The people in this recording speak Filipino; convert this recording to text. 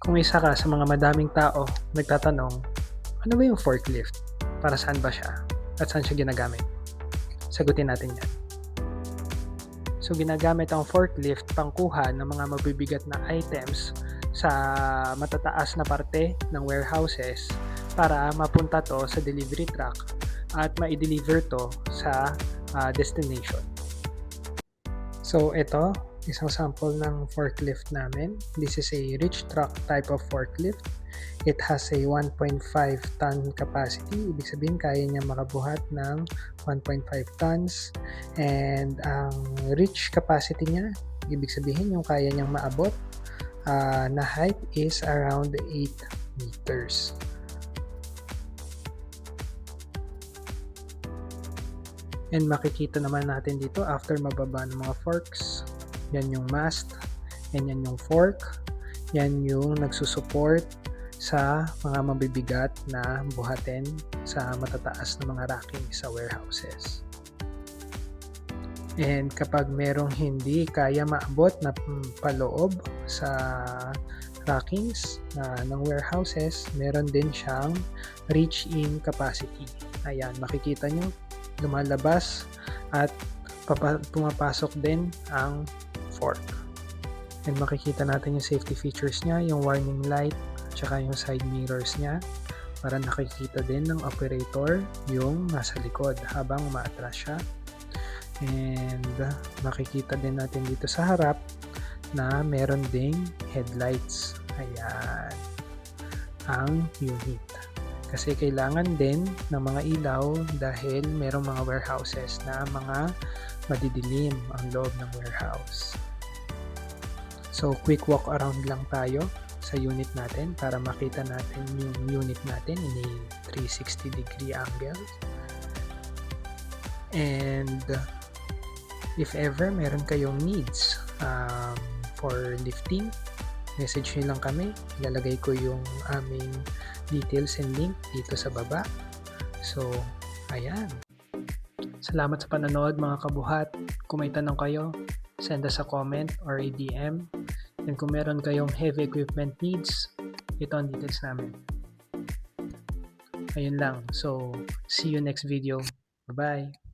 Kung isa ka sa mga madaming tao nagtatanong, ano ba yung forklift? Para saan ba siya? At saan siya ginagamit? Sagutin natin yan. So ginagamit ang forklift pangkuha ng mga mabibigat na items sa matataas na parte ng warehouses para mapunta to sa delivery truck at ma-deliver to sa destination. So ito, isang sample ng forklift namin. This is a reach truck type of forklift. It has a 1.5 ton capacity. Ibig sabihin kaya niya makabuhat ng 1.5 tons. And ang reach capacity niya, ibig sabihin yung kaya niyang maabot na height is around 8 meters. And makikita naman natin dito after mababa ng mga forks, yan yung mast, and yan yung fork, yan yung nagsusupport sa mga mabibigat na buhatin sa matataas na mga racking sa warehouses. And kapag merong hindi kaya maabot na paloob sa rackings ng warehouses, meron din siyang reach-in capacity. Ayan, makikita nyo, lumalabas at pumapasok din ang fork. And makikita natin yung safety features niya, yung warning light, tsaka yung side mirrors niya para nakikita din ng operator yung nasa likod habang umaatras siya. And makikita din natin dito sa harap na meron ding headlights. Ayan ang unit. Kasi kailangan din ng mga ilaw dahil merong mga warehouses na mga madidilim ang loob ng warehouse. So quick walk around lang tayo sa unit natin para makita natin yung unit natin in a 360 degree angle. And if ever meron kayong needs for lifting, message nyo lang kami. Ilalagay ko yung aming details and link dito sa baba. So, ayan. Salamat sa panonood mga kabuhat. Kung may tanong kayo, send us a comment or a DM. And kung meron kayong heavy equipment needs, ito ang details namin. Ayun lang. So, see you next video. Bye-bye.